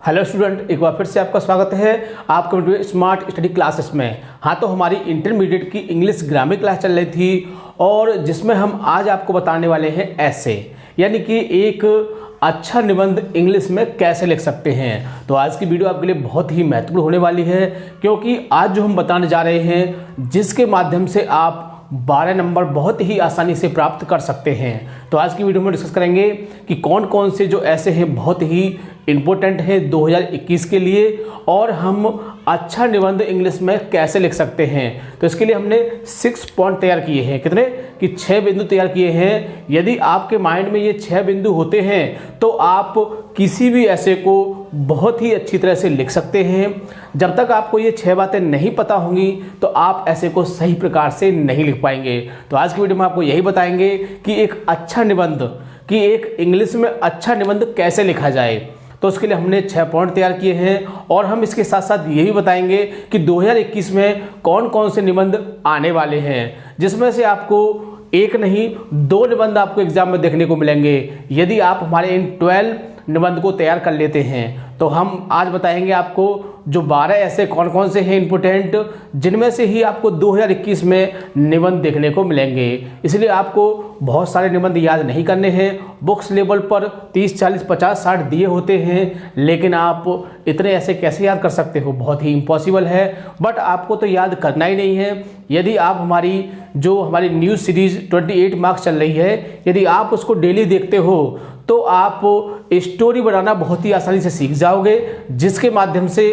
Hello student, एक बार फिर से आपका स्वागत है आपके स्मार्ट स्टडी क्लासेस में। हाँ, तो हमारी इंटरमीडिएट की इंग्लिश ग्रामर क्लास चल रही थी और जिसमें हम आज आपको बताने वाले हैं ऐसे, यानी कि एक अच्छा निबंध इंग्लिश में कैसे लिख सकते हैं। तो आज की वीडियो आपके लिए बहुत ही महत्वपूर्ण होने वाली है, क्योंकि आज जो हम बताने जा रहे हैं जिसके माध्यम से आप 12 नंबर बहुत ही आसानी से प्राप्त कर सकते हैं। तो आज की वीडियो में डिस्कस करेंगे कि कौन कौन से जो ऐसे हैं बहुत ही इम्पोर्टेंट है 2021 के लिए, और हम अच्छा निबंध इंग्लिश में कैसे लिख सकते हैं। तो इसके लिए हमने 6 पॉइंट तैयार किए हैं। कितने कि 6 बिंदु तैयार किए हैं। यदि आपके माइंड में ये 6 बिंदु होते हैं तो आप किसी भी ऐसे को बहुत ही अच्छी तरह से लिख सकते हैं। जब तक आपको ये 6 बातें नहीं पता होंगी तो आप ऐसे को सही प्रकार से नहीं लिख पाएंगे। तो आज की वीडियो में आपको यही बताएंगे कि एक अच्छा निबंध, कि एक इंग्लिश में अच्छा निबंध कैसे लिखा जाए। तो उसके लिए हमने 6 पॉइंट तैयार किए हैं और हम इसके साथ साथ ये भी बताएंगे कि 2021 में कौन कौन से निबंध आने वाले हैं, जिसमें से आपको एक नहीं 2 निबंध आपको एग्जाम में देखने को मिलेंगे यदि आप हमारे इन 12 निबंध को तैयार कर लेते हैं। तो हम आज बताएंगे आपको जो 12 ऐसे कौन कौन से हैं इंपोर्टेंट, जिनमें से ही आपको 2021 में निबंध देखने को मिलेंगे। इसलिए आपको बहुत सारे निबंध याद नहीं करने हैं। बुक्स लेवल पर 30, 40, 50, 60 दिए होते हैं, लेकिन आप इतने ऐसे कैसे याद कर सकते हो, बहुत ही इम्पॉसिबल है। बट आपको तो याद करना ही नहीं है। यदि आप हमारी न्यूज़ सीरीज 28 मार्क्स चल रही है, यदि आप उसको डेली देखते हो तो आप स्टोरी बनाना बहुत ही आसानी से सीख जाओगे, जिसके माध्यम से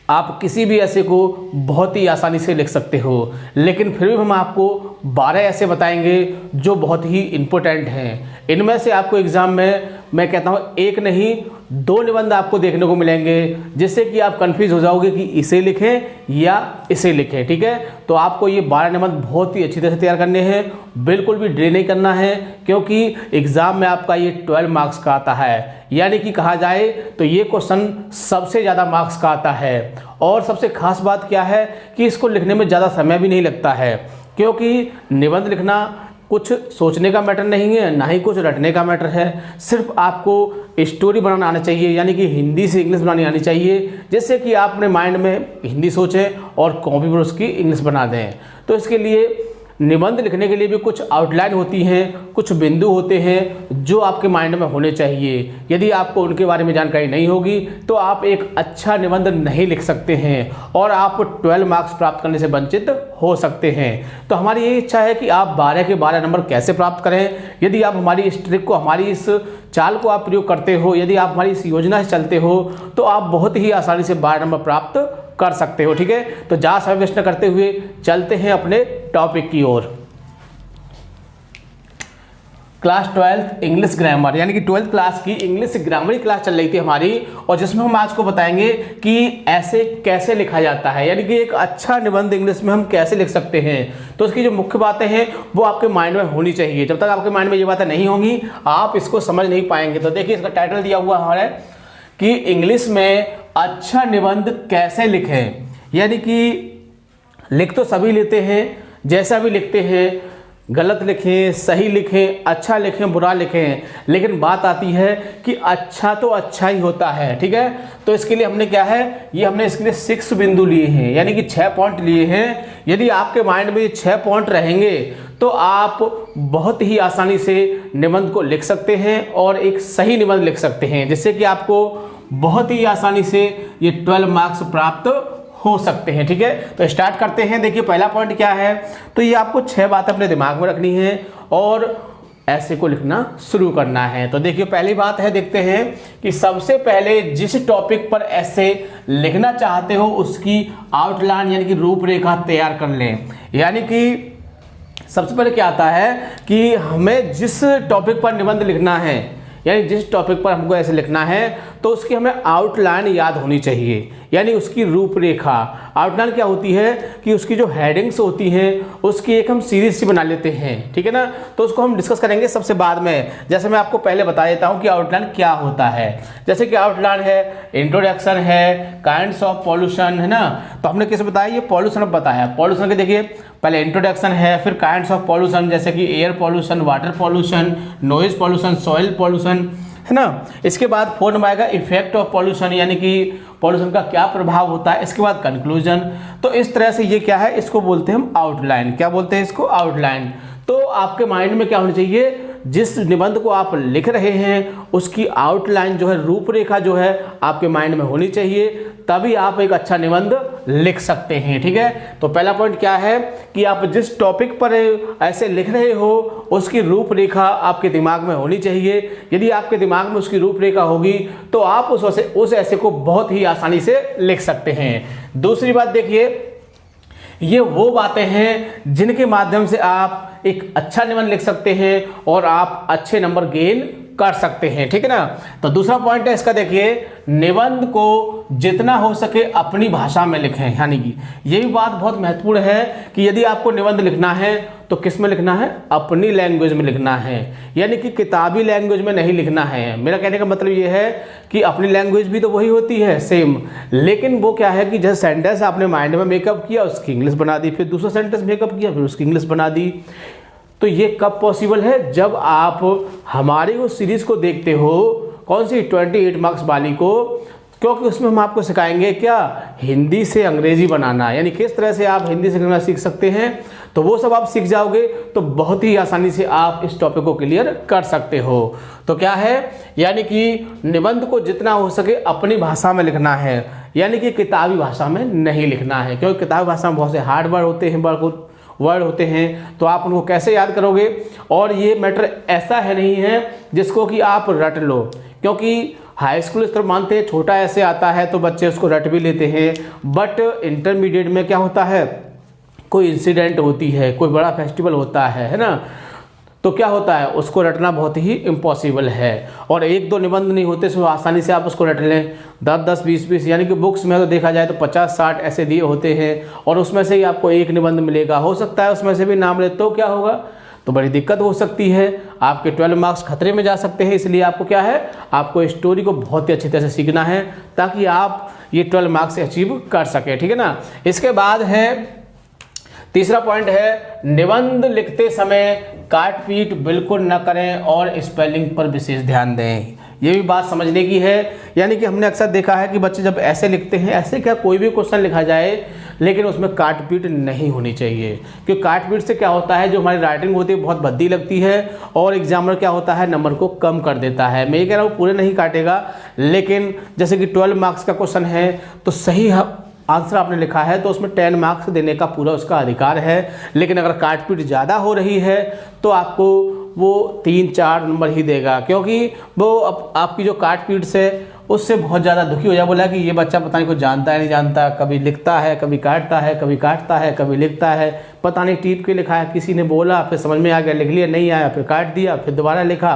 आप किसी भी ऐसे को बहुत ही आसानी से लिख सकते हो। लेकिन फिर भी हम आपको 12 ऐसे बताएंगे जो बहुत ही इम्पोर्टेंट हैं। इनमें से आपको एग्जाम में मैं कहता हूँ एक नहीं 2 निबंध आपको देखने को मिलेंगे, जिससे कि आप कंफ्यूज हो जाओगे कि इसे लिखें या इसे लिखें। ठीक है, तो आपको ये 12 निबंध बहुत ही अच्छी तरह से तैयार करने हैं, बिल्कुल भी डिले नहीं करना है, क्योंकि एग्जाम में आपका ये 12 मार्क्स का आता है। यानी कि कहा जाए तो ये क्वेश्चन सबसे ज़्यादा मार्क्स का आता है। और सबसे खास बात क्या है कि इसको लिखने में ज़्यादा समय भी नहीं लगता है, क्योंकि निबंध लिखना कुछ सोचने का मैटर नहीं है, ना ही कुछ रटने का मैटर है। सिर्फ आपको स्टोरी बनाना आना चाहिए, यानी कि हिंदी से इंग्लिश बनानी आनी चाहिए, जिससे कि आप अपने माइंड में हिंदी सोचें और कॉपी पर उसकी इंग्लिश बना दें। तो इसके लिए निबंध लिखने के लिए भी कुछ आउटलाइन होती हैं, कुछ बिंदु होते हैं जो आपके माइंड में होने चाहिए। यदि आपको उनके बारे में जानकारी नहीं होगी तो आप एक अच्छा निबंध नहीं लिख सकते हैं और आप 12 मार्क्स प्राप्त करने से वंचित हो सकते हैं। तो हमारी ये इच्छा है कि आप 12 के 12 नंबर कैसे प्राप्त करें। यदि आप हमारी इस ट्रिक को, हमारी इस चाल को आप प्रयोग करते हो, यदि आप हमारी इस योजना से चलते हो, तो आप बहुत ही आसानी से 12 नंबर प्राप्त कर सकते हो। ठीक है, तो ज़्यादा समय वेस्ट न करते हुए चलते हैं अपने टॉपिक की ओर। क्लास 12 इंग्लिश ग्रामर, यानी कि 12th क्लास की इंग्लिश ग्रामर की क्लास चल रही थी हमारी, और जिसमें हम आज को बताएंगे कि ऐसे कैसे लिखा जाता है, यानी कि एक अच्छा निबंध इंग्लिश में हम कैसे लिख सकते हैं। तो उसकी जो मुख्य बातें हैं वो आपके माइंड में होनी चाहिए। जब तक आपके माइंड में ये बातें नहीं होंगी आप इसको समझ नहीं पाएंगे। तो देखिए, इसका टाइटल दिया हुआ हमारे कि इंग्लिश में अच्छा निबंध कैसे लिखें। यानी कि लिख तो सभी लेते हैं, जैसा भी लिखते हैं, गलत लिखें, सही लिखें, अच्छा लिखें, बुरा लिखें, लेकिन बात आती है कि अच्छा तो अच्छा ही होता है। ठीक है, तो इसके लिए हमने क्या है, ये हमने इसके लिए 6 बिंदु लिए हैं, यानी कि 6 पॉइंट लिए हैं। यदि आपके माइंड में ये 6 पॉइंट रहेंगे तो आप बहुत ही आसानी से निबंध को लिख सकते हैं और एक सही निबंध लिख सकते हैं, जिससे कि आपको बहुत ही आसानी से ये 12 मार्क्स प्राप्त हो सकते हैं। ठीक है, तो स्टार्ट करते हैं। देखिए, पहला पॉइंट क्या है, तो ये आपको 6 बातें अपने दिमाग में रखनी है और ऐसे को लिखना शुरू करना है। तो देखिए, पहली बात है, देखते हैं कि सबसे पहले जिस टॉपिक पर ऐसे लिखना चाहते हो उसकी आउटलाइन, यानी कि रूपरेखा तैयार कर लें। यानी कि सबसे पहले क्या आता है कि हमें जिस टॉपिक पर निबंध लिखना है, यानी जिस टॉपिक पर हमको ऐसे लिखना है, तो उसकी हमें आउटलाइन याद होनी चाहिए, यानी उसकी रूपरेखा। आउटलाइन क्या होती है कि उसकी जो हेडिंग्स होती हैं उसकी एक हम सीरीज सी बना लेते हैं। ठीक है ना, तो उसको हम डिस्कस करेंगे सबसे बाद में। जैसे मैं आपको पहले बता देता हूँ कि आउटलाइन क्या होता है। जैसे कि आउटलाइन है, इंट्रोडक्शन है, काइंड्स ऑफ पॉल्यूशन, है ना। तो हमने किसे बताया, ये पॉल्यूशन बताया। पॉल्यूशन के देखिए पहले इंट्रोडक्शन है, फिर काइंड्स ऑफ पॉल्यूशन, जैसे कि air pollution, water pollution, noise pollution, soil pollution, है ना। इसके बाद 4 नंबर आएगा इफेक्ट ऑफ पॉल्यूशन, यानी कि पॉल्यूशन का क्या प्रभाव होता है। इसके बाद कंक्लूजन। तो इस तरह से ये क्या है, इसको बोलते हैं हम आउटलाइन। क्या बोलते हैं इसको, आउटलाइन। तो आपके माइंड में क्या होना चाहिए, जिस निबंध को आप लिख रहे हैं उसकी आउटलाइन जो है, रूपरेखा जो है आपके माइंड में होनी चाहिए, तभी आप एक अच्छा निबंध लिख सकते हैं। ठीक है, तो पहला पॉइंट क्या है कि आप जिस टॉपिक पर ऐसे लिख रहे हो उसकी रूपरेखा आपके दिमाग में होनी चाहिए। यदि आपके दिमाग में उसकी रूपरेखा होगी तो आप उस ऐसे को बहुत ही आसानी से लिख सकते हैं। दूसरी बात देखिए, ये वो बातें हैं जिनके माध्यम से आप एक अच्छा निबंध लिख सकते हैं और आप अच्छे नंबर गेन कर सकते हैं। ठीक है ना। तो दूसरा पॉइंट है इसका, देखिए निबंध को जितना हो सके अपनी भाषा में लिखें। यानी कि ये भी बात बहुत महत्वपूर्ण है कि यदि आपको निबंध लिखना है तो किस में लिखना है, अपनी लैंग्वेज में लिखना है, यानी कि किताबी लैंग्वेज में नहीं लिखना है। मेरा कहने का मतलब ये है कि अपनी लैंग्वेज भी तो वही होती है सेम, लेकिन वो क्या है कि जैसे सेंटेंस आपने माइंड में मेकअप किया उसकी इंग्लिश बना दी, फिर दूसरा सेंटेंस मेकअप किया फिर उसकी इंग्लिश बना दी। तो ये कब पॉसिबल है, जब आप हमारी उस सीरीज को देखते हो, कौन सी 28 मार्क्स वाली को, क्योंकि उसमें हम आपको सिखाएंगे क्या, हिंदी से अंग्रेजी बनाना, यानी किस तरह से आप हिंदी से अंग्रेजी सीख सकते हैं। तो वो सब आप सीख जाओगे तो बहुत ही आसानी से आप इस टॉपिक को क्लियर कर सकते हो। तो क्या है, यानी कि निबंध को जितना हो सके अपनी भाषा में लिखना है, यानी कि किताबी भाषा में नहीं लिखना है, क्योंकि किताबी भाषा में बहुत से हार्ड वर्ड होते हैं, तो आप उनको कैसे याद करोगे। और ये मैटर ऐसा है नहीं है जिसको कि आप रट लो, क्योंकि हाई स्कूल स्तर मानते हैं छोटा ऐसे आता है तो बच्चे उसको रट भी लेते हैं, बट इंटरमीडिएट में क्या होता है, कोई इंसिडेंट होती है, कोई बड़ा फेस्टिवल होता है ना, तो क्या होता है उसको रटना बहुत ही इम्पॉसिबल है। और 1-2 निबंध नहीं होते सो आसानी से आप उसको रट लें, 10-10, 20-20, यानी कि बुक्स में तो देखा जाए तो 50-60 ऐसे दिए होते हैं और उसमें से ही आपको एक निबंध मिलेगा। हो सकता है उसमें से भी नाम ले तो क्या होगा, तो बड़ी दिक्कत हो सकती है, आपके 12 मार्क्स खतरे में जा सकते हैं। इसलिए आपको क्या है, आपको स्टोरी को बहुत ही अच्छी तरह से सीखना है ताकि आप ये 12 मार्क्स अचीव कर सके। ठीक है ना। इसके बाद है तीसरा पॉइंट है, निबंध लिखते समय काट पीट बिल्कुल न करें और स्पेलिंग पर विशेष ध्यान दें। ये भी बात समझने की है, यानी कि हमने अक्सर देखा है कि बच्चे जब ऐसे लिखते हैं, ऐसे क्या कोई भी क्वेश्चन लिखा जाए लेकिन उसमें काट पीट नहीं होनी चाहिए, क्योंकि काट पीट से क्या होता है, जो हमारी राइटिंग होती है बहुत भद्दी लगती है और एग्जामिनर क्या होता है नंबर को कम कर देता है। मैं ये कह रहा हूँ पूरे नहीं काटेगा, लेकिन जैसे कि 12 मार्क्स का क्वेश्चन है तो सही आंसर आपने लिखा है तो उसमें 10 मार्क्स देने का पूरा उसका अधिकार है, लेकिन अगर काट पीट ज़्यादा हो रही है तो आपको वो 3-4 नंबर ही देगा, क्योंकि वो आपकी जो काट पीट से उससे बहुत ज़्यादा दुखी हो जाए, बोला कि ये बच्चा पता नहीं कुछ जानता है नहीं जानता, कभी लिखता है कभी काटता है, कभी काटता है कभी लिखता है, पता नहीं टीप के लिखा है, किसी ने बोला फिर समझ में आ गया लिख लिया, नहीं आया फिर काट दिया फिर दोबारा लिखा,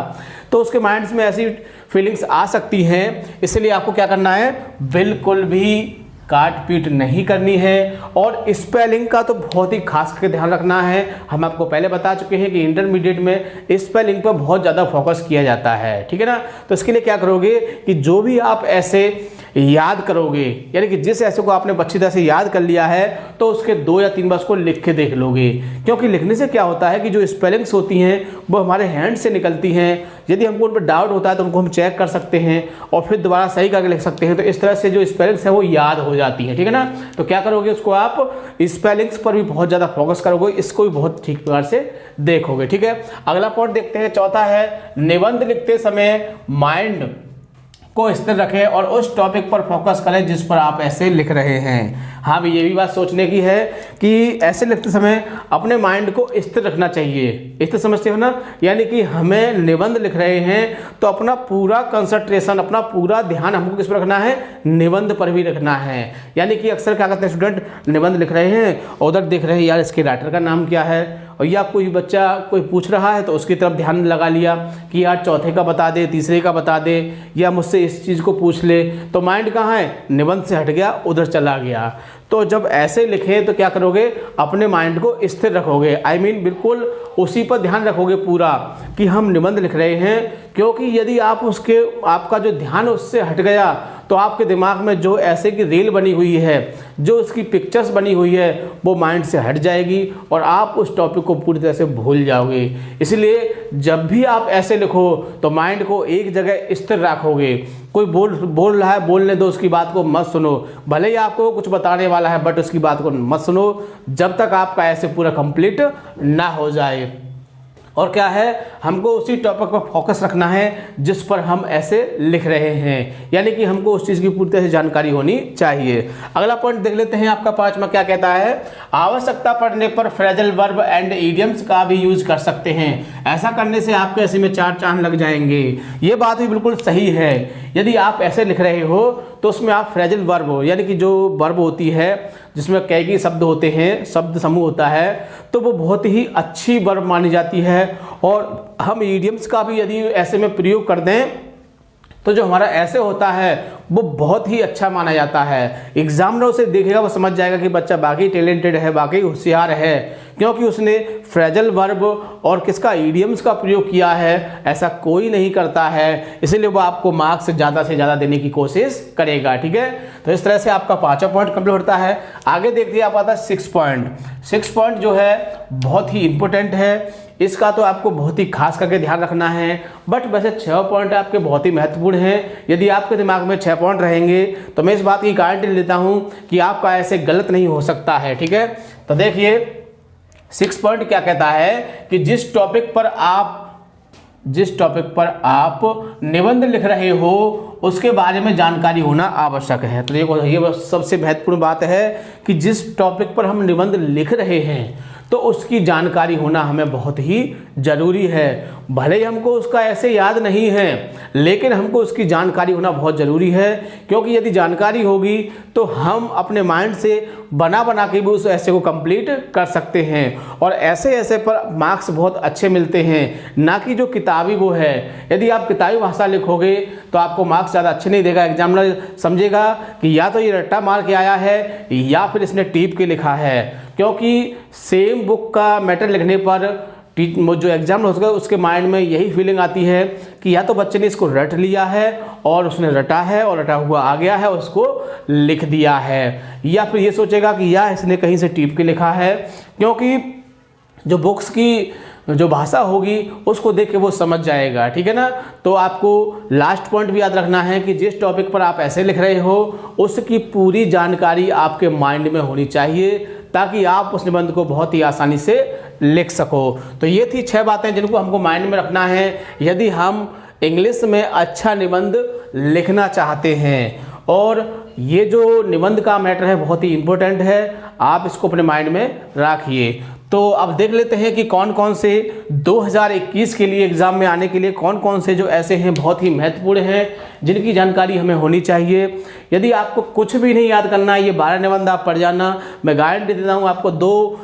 तो उसके माइंड्स में ऐसी फीलिंग्स आ सकती हैं। इसलिए आपको क्या करना है, बिल्कुल भी काट पीट नहीं करनी है। और स्पेलिंग का तो बहुत ही खास करके ध्यान रखना है। हम आपको पहले बता चुके हैं कि इंटरमीडिएट में स्पेलिंग पर बहुत ज़्यादा फोकस किया जाता है। ठीक है ना। तो इसके लिए क्या करोगे कि जो भी आप ऐसे याद करोगे, यानी कि जिस ऐसे को आपने अच्छी तरह से याद कर लिया है तो उसके 2 या 3 बार उसको लिख के देख लोगे, क्योंकि लिखने से क्या होता है कि जो स्पेलिंग्स होती हैं वो हमारे हैंड से निकलती हैं। यदि हमको उन पर डाउट होता है तो उनको हम चेक कर सकते हैं और फिर दोबारा सही करके लिख सकते हैं। तो इस तरह से जो स्पेलिंग्स है वो याद हो जाती है। ठीक है ना। तो क्या करोगे, उसको आप स्पेलिंग्स पर भी बहुत ज़्यादा फोकस करोगे, इसको भी बहुत ठीक प्रकार से देखोगे। ठीक है। अगला पॉइंट देखते हैं, चौथा है, निबंध लिखते समय माइंड को स्थिर रखें और उस टॉपिक पर फोकस करें जिस पर आप ऐसे लिख रहे हैं। हाँ भी ये भी बात सोचने की है कि ऐसे लिखते समय अपने माइंड को स्थिर रखना चाहिए। स्थिर समझते हो ना, यानी कि हमें निबंध लिख रहे हैं तो अपना पूरा कंसंट्रेशन, अपना पूरा ध्यान हमको किस पर रखना है, निबंध पर भी रखना है। यानी कि अक्सर क्या करते हैं स्टूडेंट, निबंध लिख रहे हैं और उधर देख रहे हैं यार इसके राइटर का नाम क्या है, और या कोई बच्चा कोई पूछ रहा है तो उसकी तरफ ध्यान लगा लिया कि यार चौथे का बता दे, तीसरे का बता दे, या मुझसे इस चीज़ को पूछ ले, तो माइंड कहाँ है, निबंध से हट गया, उधर चला गया। तो जब ऐसे लिखे तो क्या करोगे, अपने माइंड को स्थिर रखोगे, बिल्कुल उसी पर ध्यान रखोगे पूरा कि हम निबंध लिख रहे हैं, क्योंकि यदि आपका जो ध्यान उससे हट गया तो आपके दिमाग में जो ऐसे की रील बनी हुई है, जो उसकी पिक्चर्स बनी हुई है, वो माइंड से हट जाएगी और आप उस टॉपिक को पूरी तरह से भूल जाओगे। इसलिए जब भी आप ऐसे लिखो तो माइंड को एक जगह स्थिर रखोगे। कोई बोल रहा है, बोलने दो, उसकी बात को मत सुनो। भले ही आपको कुछ बताने वाला है बट उसकी बात को मत सुनो जब तक आपका ऐसे पूरा कंप्लीट ना हो जाए। और क्या है, हमको उसी टॉपिक पर फोकस रखना है जिस पर हम ऐसे लिख रहे हैं, यानी कि हमको उस चीज़ की पूरी तरह से जानकारी होनी चाहिए। अगला पॉइंट देख लेते हैं, आपका 5वां क्या कहता है, आवश्यकता पड़ने पर फ्रेजल वर्ब एंड इडियम्स का भी यूज कर सकते हैं। ऐसा करने से आपके ऐसे में 4 चांद लग जाएंगे। ये बात भी बिल्कुल सही है। यदि आप ऐसे लिख रहे हो तो उसमें आप फ्रेजल वर्ब हो, यानी कि जो वर्ब होती है जिसमें कई शब्द होते हैं, शब्द समूह होता है, तो वो बहुत ही अच्छी वर्ब मानी जाती है। और हम इडियम्स का भी यदि ऐसे में प्रयोग कर दें तो जो हमारा ऐसे होता है वो बहुत ही अच्छा माना जाता है। एग्जामिनर उसे देखेगा, वो समझ जाएगा कि बच्चा वाकई टैलेंटेड है, वाकई होशियार है, क्योंकि उसने फ्रेजल वर्ब और किसका, इडियम्स का प्रयोग किया है। ऐसा कोई नहीं करता है, इसीलिए वो आपको मार्क्स ज़्यादा से ज़्यादा देने की कोशिश करेगा। ठीक है, तो इस तरह से आपका 5वां पॉइंट कंप्लीट होता है। आगे देखिए आप आता है 6 पॉइंट। 6 पॉइंट जो है बहुत ही इंपॉर्टेंट है, इसका तो आपको बहुत ही खास करके ध्यान रखना है। बट वैसे 6 पॉइंट आपके बहुत ही महत्वपूर्ण हैं। यदि आपके दिमाग में 6 पॉइंट रहेंगे तो मैं इस बात की गारंटी लेता हूं कि आपका ऐसे गलत नहीं हो सकता है। ठीक है, तो देखिए 6 पॉइंट क्या कहता है कि जिस टॉपिक पर आप निबंध लिख रहे हो उसके बारे में जानकारी होना आवश्यक है। तो देखो ये सबसे महत्वपूर्ण बात है कि जिस टॉपिक पर हम निबंध लिख रहे हैं तो उसकी जानकारी होना हमें बहुत ही ज़रूरी है। भले ही हमको उसका ऐसे याद नहीं है, लेकिन हमको उसकी जानकारी होना बहुत ज़रूरी है, क्योंकि यदि जानकारी होगी तो हम अपने माइंड से बना के भी उस ऐसे को कंप्लीट कर सकते हैं। और ऐसे पर मार्क्स बहुत अच्छे मिलते हैं, ना कि जो किताबी वो है। यदि आप किताबी भाषा लिखोगे तो आपको मार्क्स ज़्यादा अच्छे नहीं देगा। एग्जामिनर समझेगा कि या तो ये रट्टा मार के आया है या फिर इसने टीप के लिखा है, क्योंकि सेम बुक का मैटर लिखने पर जो एग्जाम होगा उसके माइंड में यही फीलिंग आती है कि या तो बच्चे ने इसको रट लिया है और उसने रटा है और रटा हुआ आ गया है, उसको लिख दिया है, या फिर ये सोचेगा कि या इसने कहीं से टीप के लिखा है, क्योंकि जो बुक्स की जो भाषा होगी उसको देख के वो समझ जाएगा। ठीक है ना, तो आपको लास्ट पॉइंट भी याद रखना है कि जिस टॉपिक पर आप ऐसे लिख रहे हो उसकी पूरी जानकारी आपके माइंड में होनी चाहिए, ताकि आप उस निबंध को बहुत ही आसानी से लिख सको। तो ये थी 6 बातें जिनको हमको माइंड में रखना है यदि हम इंग्लिश में अच्छा निबंध लिखना चाहते हैं। और ये जो निबंध का मैटर है बहुत ही इम्पोर्टेंट है, आप इसको अपने माइंड में रखिए। तो अब देख लेते हैं कि कौन कौन से 2021 के लिए एग्ज़ाम में आने के लिए कौन कौन से जो ऐसे हैं बहुत ही महत्वपूर्ण हैं जिनकी जानकारी हमें होनी चाहिए। यदि आपको कुछ भी नहीं याद करना है, ये 12 निबंध आप पढ़ जाना, मैं गारंटी देता हूँ आपको 2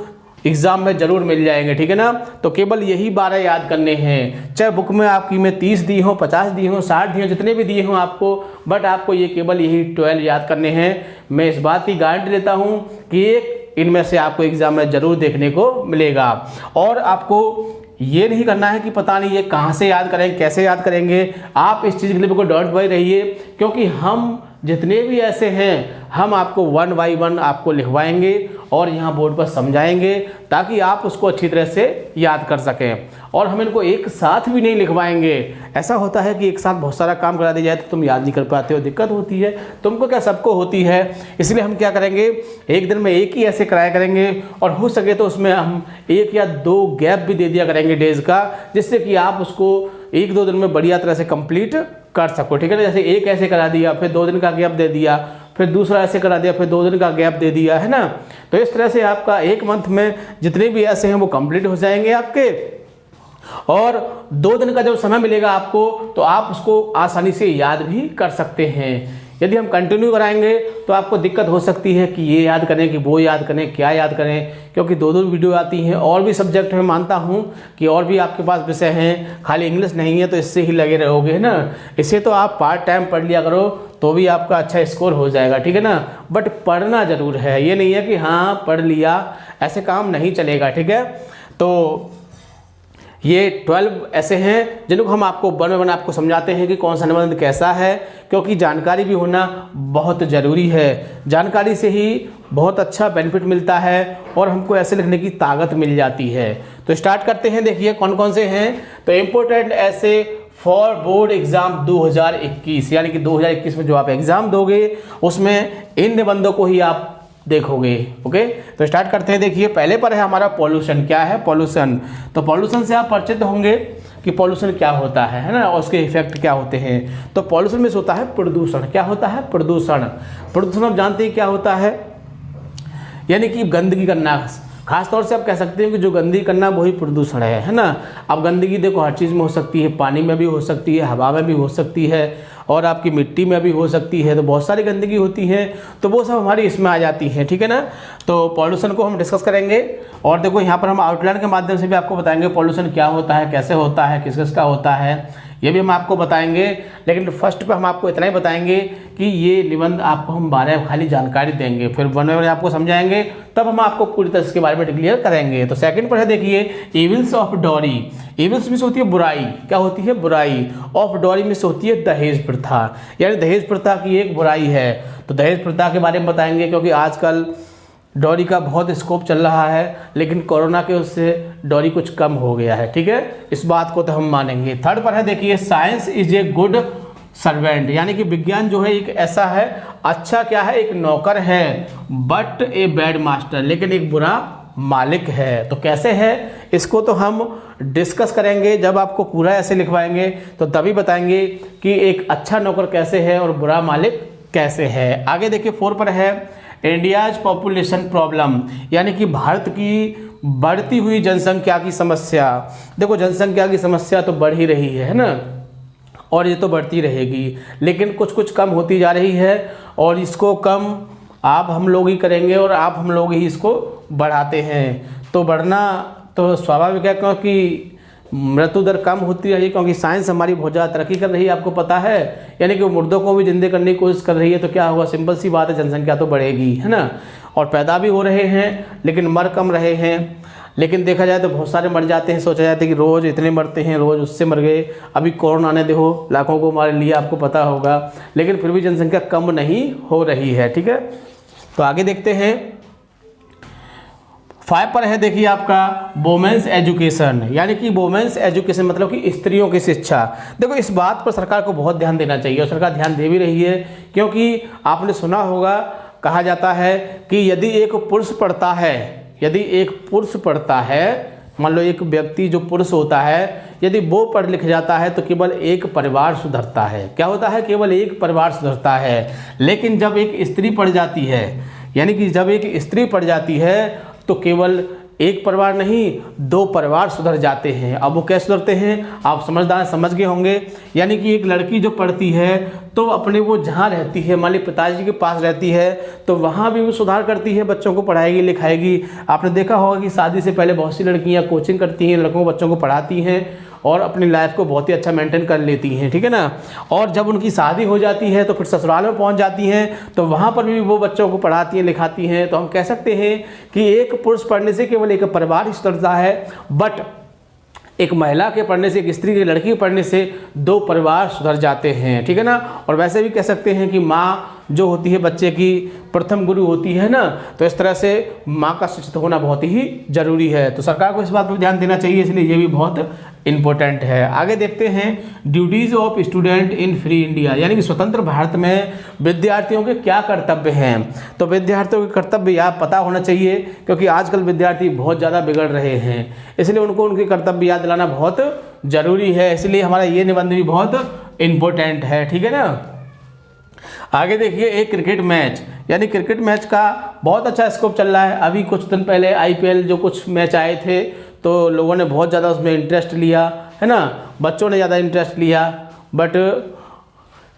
एग्जाम में जरूर मिल जाएंगे। ठीक है ना, तो केवल यही 12 याद करने हैं, चाहे बुक में आपकी मैं 30 दी हूँ, 50 दी हूँ, 60 दी हूँ, जितने भी दिए हों आपको, बट आपको ये केवल यही 12 याद करने हैं। मैं इस बात की गारंटी देता हूँ कि एक इनमें से आपको एग्जाम में जरूर देखने को मिलेगा। और आपको ये नहीं करना है कि पता नहीं ये कहाँ से याद करेंगे, कैसे याद करेंगे। आप इस चीज़ के लिए बिल्कुल डोंट वरी रहिए, क्योंकि हम जितने भी ऐसे हैं हम आपको 1 बाय 1 आपको लिखवाएंगे और यहाँ बोर्ड पर समझाएंगे, ताकि आप उसको अच्छी तरह से याद कर सकें। और हम इनको एक साथ भी नहीं लिखवाएंगे। ऐसा होता है कि एक साथ बहुत सारा काम करा दिया जाए तो तुम याद नहीं कर पाते हो, दिक्कत होती है। तुमको क्या, सबको होती है। इसलिए हम क्या करेंगे, एक दिन में एक ही ऐसे कराया करेंगे, और हो सके तो उसमें हम 1 या 2 गैप भी दे दिया करेंगे डेज का, जिससे कि आप उसको 1-2 दिन में बढ़िया तरह से कंप्लीट कर सको। ठीक है ना, जैसे एक ऐसे करा दिया, फिर 2 दिन का गैप दे दिया, फिर दूसरा ऐसे करा दिया, फिर 2 दिन का गैप दे दिया, है ना। तो इस तरह से आपका 1 मंथ में जितने भी ऐसे हैं वो कंप्लीट हो जाएंगे आपके। और 2 दिन का जब समय मिलेगा आपको तो आप उसको आसानी से याद भी कर सकते हैं। यदि हम कंटिन्यू कराएंगे तो आपको दिक्कत हो सकती है कि ये याद करें कि वो याद करें, क्या याद करें, क्योंकि 2-2 वीडियो आती हैं। और भी सब्जेक्ट मैं मानता हूँ कि और भी आपके पास विषय हैं, खाली इंग्लिश नहीं है, तो इससे ही लगे रहोगे, है ना। इसे तो आप पार्ट टाइम पढ़ लिया करो तो भी आपका अच्छा स्कोर हो जाएगा। ठीक है ना, बट पढ़ना ज़रूर है। ये नहीं है कि हाँ पढ़ लिया, ऐसे काम नहीं चलेगा। ठीक है, तो ये 12 ऐसे हैं जिनको हम आपको वन बाय वन आपको समझाते हैं कि कौन सा निबंध कैसा है, क्योंकि जानकारी भी होना बहुत ज़रूरी है। जानकारी से ही बहुत अच्छा बेनिफिट मिलता है और हमको ऐसे लिखने की ताकत मिल जाती है। तो स्टार्ट करते हैं। देखिए कौन कौन से हैं। तो इम्पोर्टेंट ऐसे फॉर बोर्ड एग्जाम 2021, यानी कि 2021 में जो आप एग्जाम दोगे उसमें इन निबंधों को ही आप देखोगे। ओके, तो स्टार्ट करते हैं। देखिए पहले पर है हमारा पॉल्यूशन। क्या है? पॉल्यूशन। तो पॉल्यूशन से आप परिचित होंगे कि पॉल्यूशन क्या होता है ना, और उसके इफेक्ट क्या होते हैं। तो पॉल्यूशन में से होता है प्रदूषण। क्या होता है? प्रदूषण। प्रदूषण आप जानते हैं क्या होता है, यानी कि गंदगी करना। खास तौर से आप कह सकते हैं कि जो गंदगी करना वही प्रदूषण है ना। अब गंदगी देखो हर चीज़ में हो सकती है, पानी में भी हो सकती है, हवा में भी हो सकती है और आपकी मिट्टी में भी हो सकती है। तो बहुत सारी गंदगी होती है, तो वो सब हमारी इसमें आ जाती है, ठीक है ना। तो पॉल्यूशन को हम डिस्कस करेंगे और देखो यहाँ पर हम आउटलाइन के माध्यम से भी आपको बताएंगे पॉल्यूशन क्या होता है, कैसे होता है, किस किस का होता है, ये भी हम आपको बताएंगे। लेकिन फर्स्ट पे हम आपको इतना ही बताएंगे कि ये निबंध आपको हम 12 खाली जानकारी देंगे, फिर वन बाय वन आपको समझाएंगे, तब हम आपको पूरी तरह इसके बारे में क्लियर करेंगे। तो सेकंड पर है देखिए इविल्स ऑफ डॉरी। इविल्स में से होती है बुराई। क्या होती है? बुराई। ऑफ डॉरी में से होती है दहेज प्रथा, यानी दहेज प्रथा की एक बुराई है। तो दहेज प्रथा के बारे में बताएंगे, क्योंकि आजकल डॉरी का बहुत स्कोप चल रहा है, लेकिन कोरोना के उससे डॉरी कुछ कम हो गया है, ठीक है। इस बात को तो हम मानेंगे। थर्ड पर है देखिए science is a good servant, यानी कि विज्ञान जो है एक ऐसा है, अच्छा क्या है, एक नौकर है, बट ए बैड मास्टर, लेकिन एक बुरा मालिक है। तो कैसे है इसको तो हम डिस्कस करेंगे, जब आपको पूरा ऐसे लिखवाएंगे तो तभी बताएंगे कि एक अच्छा नौकर कैसे है और बुरा मालिक कैसे है। आगे देखिए 4 पर है इंडियाज पॉपुलेशन प्रॉब्लम, यानी कि भारत की बढ़ती हुई जनसंख्या की समस्या। देखो जनसंख्या की समस्या तो बढ़ ही रही है ना, और ये तो बढ़ती रहेगी, लेकिन कुछ कुछ कम होती जा रही है, और इसको कम आप हम लोग ही करेंगे और आप हम लोग ही इसको बढ़ाते हैं। तो बढ़ना तो स्वाभाविक है, क्योंकि मृत्यु दर कम होती रही, क्योंकि साइंस हमारी बहुत ज़्यादा तरक्की कर रही है, आपको पता है, यानी कि मुर्दों को भी जिंदे करने की कोशिश कर रही है। तो क्या होगा? सिंपल सी बात है, जनसंख्या तो बढ़ेगी, है ना। और पैदा भी हो रहे हैं, लेकिन मर कम रहे हैं। लेकिन देखा जाए तो बहुत सारे मर जाते हैं, सोचा जाता है कि रोज़ इतने मरते हैं, रोज़ उससे मर गए। अभी कोरोना ने देखो लाखों को मार लिया, आपको पता होगा, लेकिन फिर भी जनसंख्या कम नहीं हो रही है, ठीक है। तो आगे देखते हैं 5 पर है देखिए आपका वोमेन्स एजुकेशन, यानी कि वोमेन्स एजुकेशन मतलब कि स्त्रियों की शिक्षा। देखो इस बात पर सरकार को बहुत ध्यान देना चाहिए, और सरकार ध्यान दे भी रही है, क्योंकि आपने सुना होगा, कहा जाता है कि यदि एक पुरुष पढ़ता है, यदि एक पुरुष पढ़ता है, मान लो एक व्यक्ति जो पुरुष होता है, यदि वो पढ़ लिख जाता है तो केवल एक परिवार सुधरता है। क्या होता है? केवल एक परिवार सुधरता है। लेकिन जब एक स्त्री पढ़ जाती है, यानी कि जब एक स्त्री पढ़ जाती है तो केवल एक परिवार नहीं, 2 परिवार सुधर जाते हैं। अब वो कैसे सुधरते हैं? आप समझदार समझ गए होंगे। यानी कि एक लड़की जो पढ़ती है तो अपने वो जहाँ रहती है, मान ली पिताजी के पास रहती है, तो वहाँ भी वो सुधार करती है, बच्चों को पढ़ाएगी लिखाएगी। आपने देखा होगा कि शादी से पहले बहुत सी लड़कियाँ कोचिंग करती हैं, लड़कों बच्चों को पढ़ाती हैं और अपनी लाइफ को बहुत ही अच्छा मेंटेन कर लेती हैं, ठीक है ना। और जब उनकी शादी हो जाती है तो फिर ससुराल में पहुंच जाती हैं, तो वहाँ पर भी वो बच्चों को पढ़ाती हैं लिखाती हैं। तो हम कह सकते हैं कि एक पुरुष पढ़ने से केवल एक परिवार ही सुधरता है, बट एक महिला के पढ़ने से, एक स्त्री की, लड़की के पढ़ने से 2 परिवार सुधर जाते हैं, ठीक है ना। और वैसे भी कह सकते हैं कि माँ जो होती है बच्चे की प्रथम गुरु होती है ना, तो इस तरह से माँ का शिक्षित होना बहुत ही जरूरी है। तो सरकार को इस बात पर ध्यान देना चाहिए, इसलिए ये भी बहुत इंपॉर्टेंट है। आगे देखते हैं duties of student in free India, यानी कि स्वतंत्र भारत में विद्यार्थियों के क्या कर्तव्य हैं। तो विद्यार्थियों के कर्तव्य याद पता होना चाहिए, क्योंकि आजकल विद्यार्थी बहुत ज़्यादा बिगड़ रहे हैं, इसलिए उनको उनके कर्तव्य याद दिलाना बहुत जरूरी है। इसलिए हमारा ये निबंध भी बहुत इंपॉर्टेंट है, ठीक है ना। आगे देखिए एक क्रिकेट मैच, यानी क्रिकेट मैच का बहुत अच्छा स्कोप चल रहा है। अभी कुछ दिन पहले IPL जो कुछ मैच आए थे, तो लोगों ने बहुत ज़्यादा उसमें इंटरेस्ट लिया, है ना, बच्चों ने ज़्यादा इंटरेस्ट लिया। बट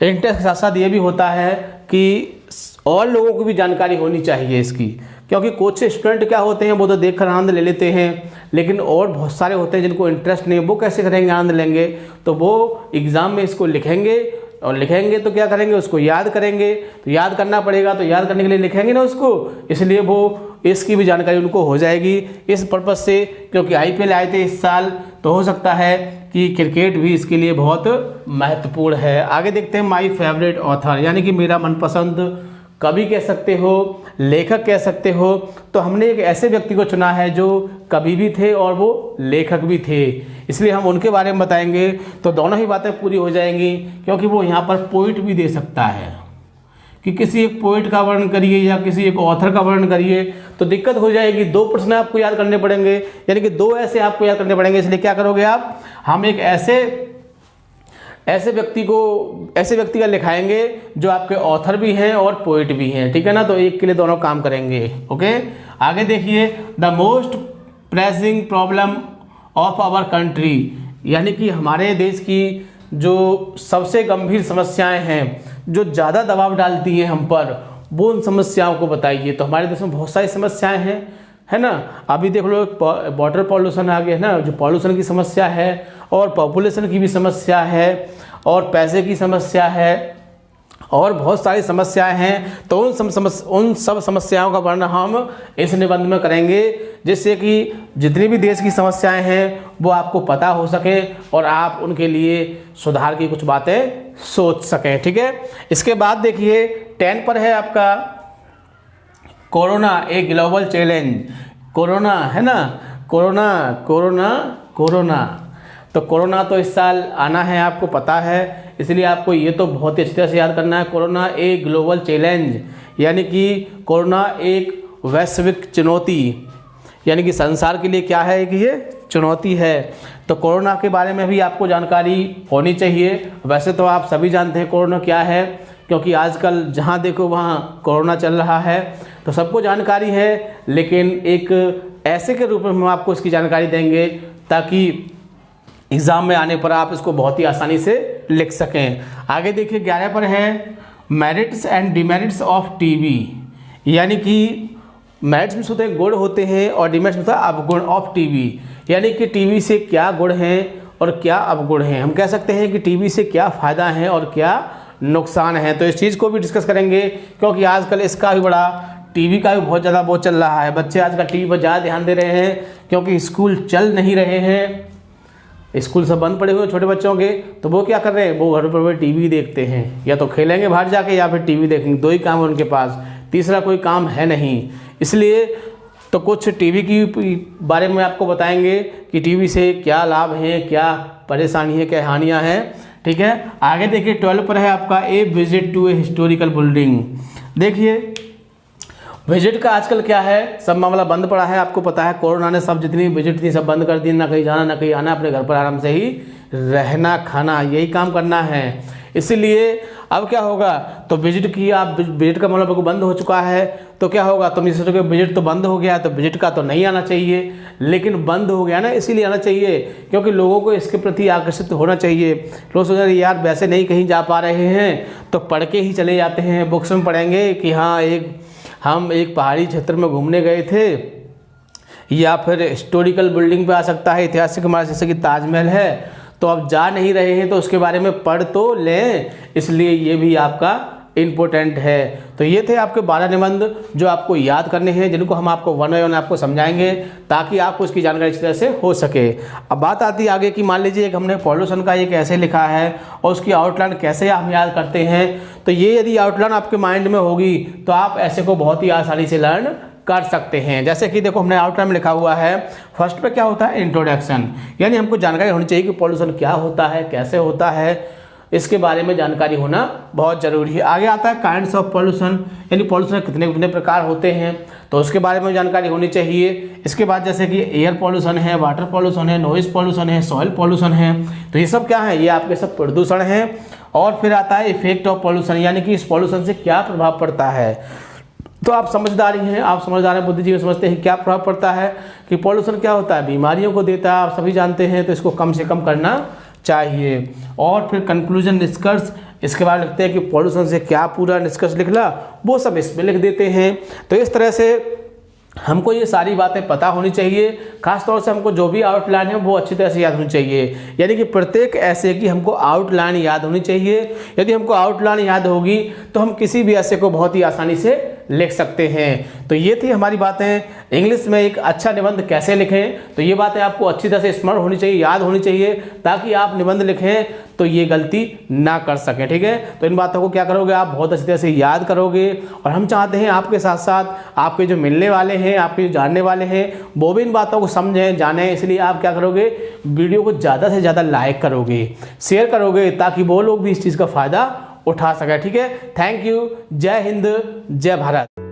इंटरेस्ट के साथ साथ ये भी होता है कि और लोगों को भी जानकारी होनी चाहिए इसकी, क्योंकि कुछ स्टूडेंट क्या होते हैं वो तो देखकर आनंद ले लेते हैं, लेकिन और बहुत सारे होते हैं जिनको इंटरेस्ट नहीं, वो कैसे करेंगे, आनंद लेंगे। तो वो एग्ज़ाम में इसको लिखेंगे, और लिखेंगे तो क्या करेंगे, उसको याद करेंगे। तो याद करना पड़ेगा, तो याद करने के लिए लिखेंगे ना उसको, इसलिए वो इसकी भी जानकारी उनको हो जाएगी। इस पर्पज़ से, क्योंकि IPL आए थे इस साल, तो हो सकता है कि क्रिकेट भी इसके लिए बहुत महत्वपूर्ण है। आगे देखते हैं माय फेवरेट ऑथर, यानी कि मेरा मनपसंद कवि कह सकते हो, लेखक कह सकते हो। तो हमने एक ऐसे व्यक्ति को चुना है जो कवि भी थे और वो लेखक भी थे, इसलिए हम उनके बारे में बताएंगे। तो दोनों ही बातें पूरी हो जाएंगी, क्योंकि वो यहाँ पर पोइट भी दे सकता है कि किसी एक पोइट का वर्णन करिए या किसी एक ऑथर का वर्णन करिए, तो दिक्कत हो जाएगी। 2 प्रश्न आपको याद करने पड़ेंगे, यानी कि 2 ऐसे आपको याद करने पड़ेंगे। इसलिए क्या करोगे आप, हम एक ऐसे व्यक्ति का लिखाएंगे जो आपके ऑथर भी हैं और पोइट भी हैं, ठीक है ना। तो एक के लिए दोनों काम करेंगे। ओके, आगे देखिए, the most pressing problem of our country, यानी कि हमारे देश की जो सबसे गंभीर समस्याएं हैं, जो ज़्यादा दबाव डालती हैं हम पर, वो उन समस्याओं को बताइए। तो हमारे देश में बहुत सारी समस्याएं हैं, है ना। अभी देख लो, वाटर पॉल्यूशन आ गया है ना, जो पॉल्यूशन की समस्या है, और पॉपुलेशन की भी समस्या है, और पैसे की समस्या है, और बहुत सारी समस्याएं हैं। तो उन सब समस्याओं का वर्णन हम इस निबंध में करेंगे, जिससे कि जितनी भी देश की समस्याएं हैं वो आपको पता हो सके और आप उनके लिए सुधार की कुछ बातें सोच सकें, ठीक है। इसके बाद देखिए 10 पर है आपका corona a global challenge. Corona है ना, कोरोना तो कोरोना तो इस साल आना है, आपको पता है, इसलिए आपको ये तो बहुत ही अच्छी तरह से याद करना है। कोरोना एक ग्लोबल चैलेंज, यानी कि कोरोना एक वैश्विक चुनौती, यानी कि संसार के लिए क्या है कि ये चुनौती है। तो कोरोना के बारे में भी आपको जानकारी होनी चाहिए। वैसे तो आप सभी जानते हैं कोरोना क्या है, क्योंकि आजकल जहाँ देखो वहाँ कोरोना चल रहा है, तो सबको जानकारी है। लेकिन एक ऐसे के रूप में हम आपको इसकी जानकारी देंगे ताकि एग्ज़ाम में आने पर आप इसको बहुत ही आसानी से लिख सकें। आगे देखिए 11 पर है merits and demerits of TB, यानी कि मेरिट्स में होते हैं गुण होते हैं और डिमेरिट्स में होता है अवगुण ऑफ टीबी, यानी कि टीबी से क्या गुण हैं और क्या अवगुण हैं। हम कह सकते हैं कि टीबी से क्या फ़ायदा है और क्या नुकसान है। तो इस चीज़ को भी डिस्कस करेंगे, क्योंकि आजकल इसका भी बड़ा टीवी का भी बहुत ज़्यादा वो चल रहा है। बच्चे आजकल टीवी पर ज़्यादा ध्यान दे रहे हैं, क्योंकि स्कूल चल नहीं रहे हैं, स्कूल सब बंद पड़े हुए छोटे बच्चों के। तो वो क्या कर रहे हैं, वो घर पर टीवी देखते हैं, या तो खेलेंगे बाहर जाके या फिर टीवी देखेंगे। 2 ही काम है उनके पास, तीसरा कोई काम है नहीं। इसलिए तो कुछ टीवी की बारे में आपको बताएंगे कि टीवी से क्या लाभ है, क्या परेशानी है, क्या हानियाँ हैं, ठीक है। आगे देखिए 12 पर है आपका a visit to a historical building. देखिए विजिट का आजकल क्या है, सब मामला बंद पड़ा है। आपको पता है कोरोना ने सब जितनी विजिट थी सब बंद कर दी, ना कहीं जाना ना कहीं आना, अपने घर पर आराम से ही रहना खाना यही काम करना है। इसीलिए अब क्या होगा, तो विजिट की आप विजिट का मामला बंद हो चुका है, तो क्या होगा, तुम इस सोचोगे विजिट तो बंद हो गया तो विजिट का तो नहीं आना चाहिए, लेकिन बंद हो गया ना इसीलिए आना चाहिए, क्योंकि लोगों को इसके प्रति आकर्षित होना चाहिए। लोग सोच रहे यार वैसे नहीं कहीं जा पा रहे हैं तो पढ़ के ही चले जाते हैं, बुक्स में पढ़ेंगे कि हाँ हम एक पहाड़ी क्षेत्र में घूमने गए थे, या फिर हिस्टोरिकल बिल्डिंग पे आ सकता है, ऐतिहासिक इमारत जैसे कि ताजमहल है, तो अब जा नहीं रहे हैं तो उसके बारे में पढ़ तो लें। इसलिए ये भी आपका इम्पोर्टेंट है। तो ये थे आपके 12 निबंध जो आपको याद करने हैं, जिनको हम आपको वन बाय वन आपको समझाएंगे ताकि आपको इसकी जानकारी अच्छी तरह से हो सके। अब बात आती है आगे की, मान लीजिए एक हमने पॉल्यूशन का एक ऐसे लिखा है और उसकी आउटलाइन कैसे हम याद करते हैं। तो ये यदि आउटलाइन आपके माइंड में होगी तो आप ऐसे को बहुत ही आसानी से लर्न कर सकते हैं। जैसे कि देखो हमने आउटलाइन में लिखा हुआ है, फर्स्ट पे क्या होता है, इंट्रोडक्शन, यानी हमको जानकारी होनी चाहिए कि पॉल्यूशन क्या होता है, कैसे होता है, इसके बारे में जानकारी होना बहुत ज़रूरी है। आगे आता है काइंड्स ऑफ पॉल्यूशन, यानी पॉल्यूशन कितने प्रकार होते हैं तो उसके बारे में जानकारी होनी चाहिए। इसके बाद जैसे कि एयर पॉल्यूशन है, वाटर पॉल्यूशन है, नॉइज़ पॉल्यूशन है, सॉइल पॉल्यूशन है, तो ये सब क्या है, ये आपके सब प्रदूषण है। और फिर आता है इफेक्ट ऑफ पॉल्यूशन, यानी कि इस पॉल्यूशन से क्या प्रभाव पड़ता है। तो आप समझदार हैं, बुद्धिजीवी समझते हैं क्या प्रभाव पड़ता है, कि पॉल्यूशन क्या होता है, बीमारियों को देता है, आप सभी जानते हैं, तो इसको कम से कम करना चाहिए। और फिर कंक्लूजन, निष्कर्ष, इसके बाद लिखते हैं कि पॉल्यूशन से क्या पूरा निष्कर्ष लिखना, वो सब इसमें लिख देते हैं। तो इस तरह से हमको ये सारी बातें पता होनी चाहिए। खास तौर से हमको जो भी आउटलाइन है वो अच्छी तरह से याद होनी चाहिए, यानी कि प्रत्येक ऐसे की हमको आउटलाइन याद होनी चाहिए। यदि हमको आउटलाइन याद होगी तो हम किसी भी ऐसे को बहुत ही आसानी से लिख सकते हैं। तो ये थी हमारी बातें, इंग्लिश में एक अच्छा निबंध कैसे लिखें। तो ये बातें आपको अच्छी तरह से स्मरण होनी चाहिए, याद होनी चाहिए, ताकि आप निबंध लिखें तो ये गलती ना कर सकें। ठीक है, तो इन बातों को क्या करोगे आप बहुत अच्छी तरह से याद करोगे। और हम चाहते हैं आपके साथ साथ आपके जो मिलने वाले हैं, आपके जो जानने वाले हैं, वो भी इन बातों को समझें, जानें। इसलिए आप क्या करोगे, वीडियो को ज़्यादा से ज़्यादा लाइक करोगे, शेयर करोगे, ताकि वो लोग भी इस चीज़ का फ़ायदा उठा सकें। ठीक है, थैंक यू। जय हिंद, जय भारत।